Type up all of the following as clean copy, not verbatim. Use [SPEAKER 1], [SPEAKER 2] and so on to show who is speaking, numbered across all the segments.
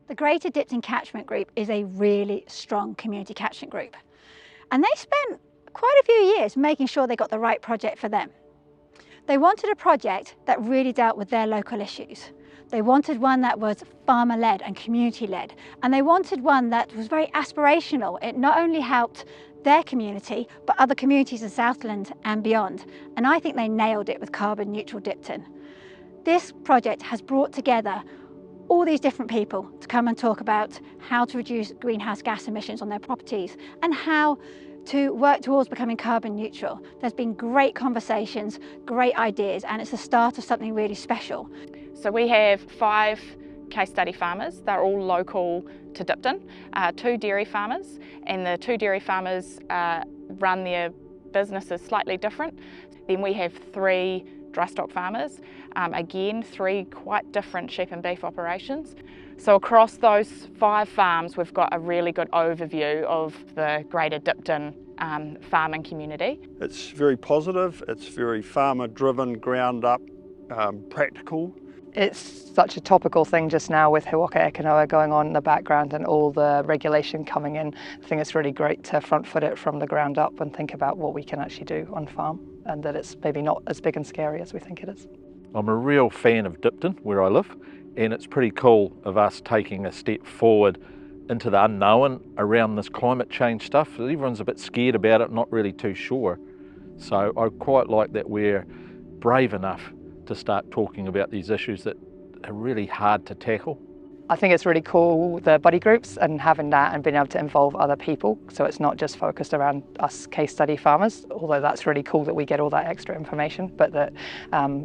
[SPEAKER 1] The Greater Dipton Catchment Group is a really strong community catchment group, and they spent quite a few years making sure they got the right project for them. They wanted a project that really dealt with their local issues. They wanted one that was farmer-led and community-led, and they wanted one that was very aspirational. It not only helped their community, but other communities in Southland and beyond, and I think they nailed it with carbon neutral Dipton. This project has brought together all these different people to come and talk about how to reduce greenhouse gas emissions on their properties and how to work towards becoming carbon neutral. There's been great conversations, great ideas, and it's the start of something really special.
[SPEAKER 2] So we have 5 case study farmers. They're all local to Dipton, 2 dairy farmers, and the 2 dairy farmers run their businesses slightly different. Then we have 3 dry stock farmers, again 3 quite different sheep and beef operations. So across those 5 farms we've got a really good overview of the Greater Dipton farming community.
[SPEAKER 3] It's very positive, it's very farmer driven, ground up, practical.
[SPEAKER 4] It's such a topical thing just now with Hiwaka Ekanoa going on in the background and all the regulation coming in. I think it's really great to front foot it from the ground up and think about what we can actually do on farm, and that it's maybe not as big and scary as we think it is.
[SPEAKER 5] I'm a real fan of Dipton, where I live, and it's pretty cool of us taking a step forward into the unknown around this climate change stuff. Everyone's a bit scared about it, not really too sure. So I quite like that we're brave enough to start talking about these issues that are really hard to tackle.
[SPEAKER 4] I think it's really cool, the buddy groups, and having that and being able to involve other people. So it's not just focused around us case study farmers, although that's really cool that we get all that extra information, but that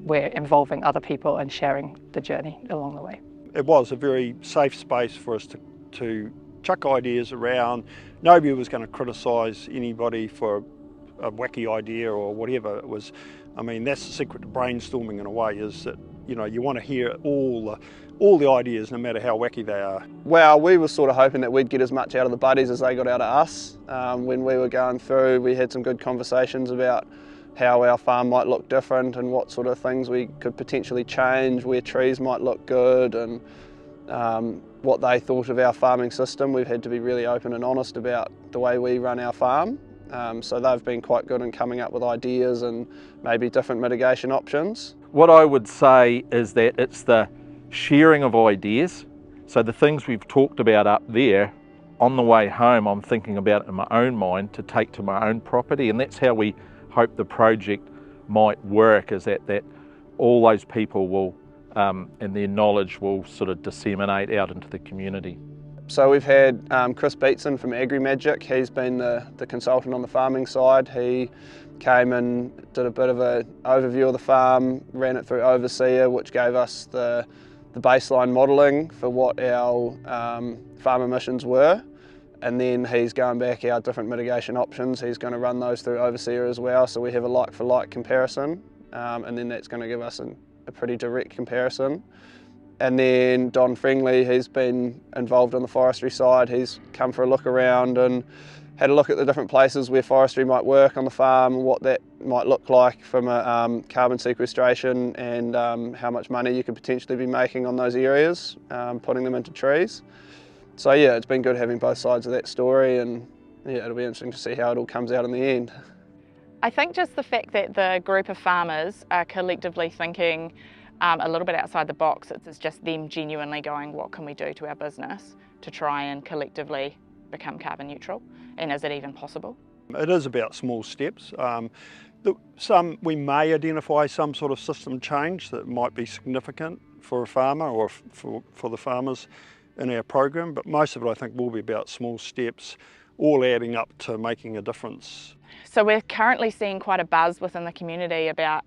[SPEAKER 4] we're involving other people and sharing the journey along the way.
[SPEAKER 3] It was a very safe space for us to chuck ideas around. Nobody was going to criticise anybody for a wacky idea or whatever it was. I mean, that's the secret to brainstorming in a way, is that, you know, you want to hear all the ideas, no matter how wacky they are.
[SPEAKER 6] Well, we were sort of hoping that we'd get as much out of the buddies as they got out of us. When we were going through, we had some good conversations about how our farm might look different and what sort of things we could potentially change, where trees might look good, and what they thought of our farming system. We've had to be really open and honest about the way we run our farm. So they've been quite good in coming up with ideas and maybe different mitigation options.
[SPEAKER 5] What I would say is that it's the sharing of ideas. So the things we've talked about up there, on the way home I'm thinking about it in my own mind to take to my own property, and that's how we hope the project might work, is that all those people will and their knowledge will sort of disseminate out into the community.
[SPEAKER 6] So we've had Chris Beatson from AgriMagic. He's been the consultant on the farming side. He came and did a bit of an overview of the farm, ran it through Overseer, which gave us the baseline modelling for what our farm emissions were. And then he's going back our different mitigation options. He's going to run those through Overseer as well, so we have a like-for-like comparison. And then that's going to give us a pretty direct comparison. And then Don Fringley, he's been involved on the forestry side. He's come for a look around and had a look at the different places where forestry might work on the farm and what that might look like from a carbon sequestration, and how much money you could potentially be making on those areas, putting them into trees. So yeah, it's been good having both sides of that story, and yeah, it'll be interesting to see how it all comes out in the end.
[SPEAKER 2] I think just the fact that the group of farmers are collectively thinking a little bit outside the box. It's just them genuinely going, what can we do to our business to try and collectively become carbon neutral, and is it even possible?
[SPEAKER 3] It is about small steps. We may identify some sort of system change that might be significant for a farmer or for the farmers in our program, but most of it I think will be about small steps, all adding up to making a difference.
[SPEAKER 2] So we're currently seeing quite a buzz within the community about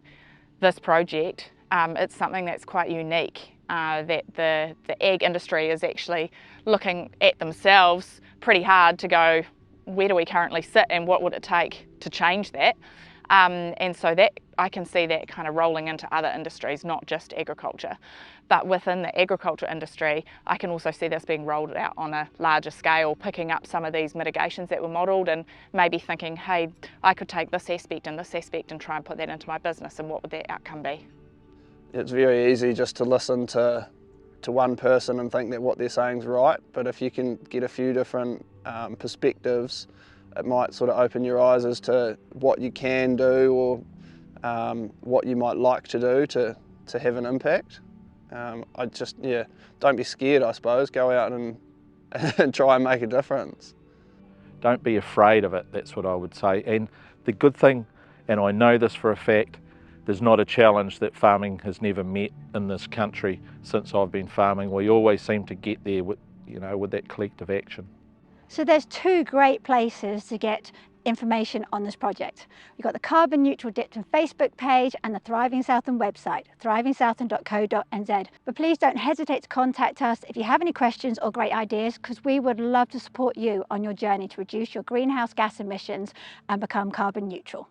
[SPEAKER 2] this project. It's something that's quite unique, that the ag industry is actually looking at themselves pretty hard to go, where do we currently sit and what would it take to change that? And so that I can see that kind of rolling into other industries, not just agriculture. But within the agriculture industry, I can also see this being rolled out on a larger scale, picking up some of these mitigations that were modelled and maybe thinking, hey, I could take this aspect and try and put that into my business, and what would that outcome be?
[SPEAKER 6] It's very easy just to listen to to one person and think that what they're saying is right, but if you can get a few different perspectives, it might sort of open your eyes as to what you can do or what you might like to do to have an impact. Don't be scared, I suppose. Go out and try and make a difference.
[SPEAKER 5] Don't be afraid of it, that's what I would say. And the good thing, and I know this for a fact, there's not a challenge that farming has never met in this country since I've been farming. We always seem to get there with, with that collective action.
[SPEAKER 1] So there's two great places to get information on this project. We've got the Carbon Neutral Dipton Facebook page and the Thriving Southland website, thrivingsouthland.co.nz. But please don't hesitate to contact us if you have any questions or great ideas, because we would love to support you on your journey to reduce your greenhouse gas emissions and become carbon neutral.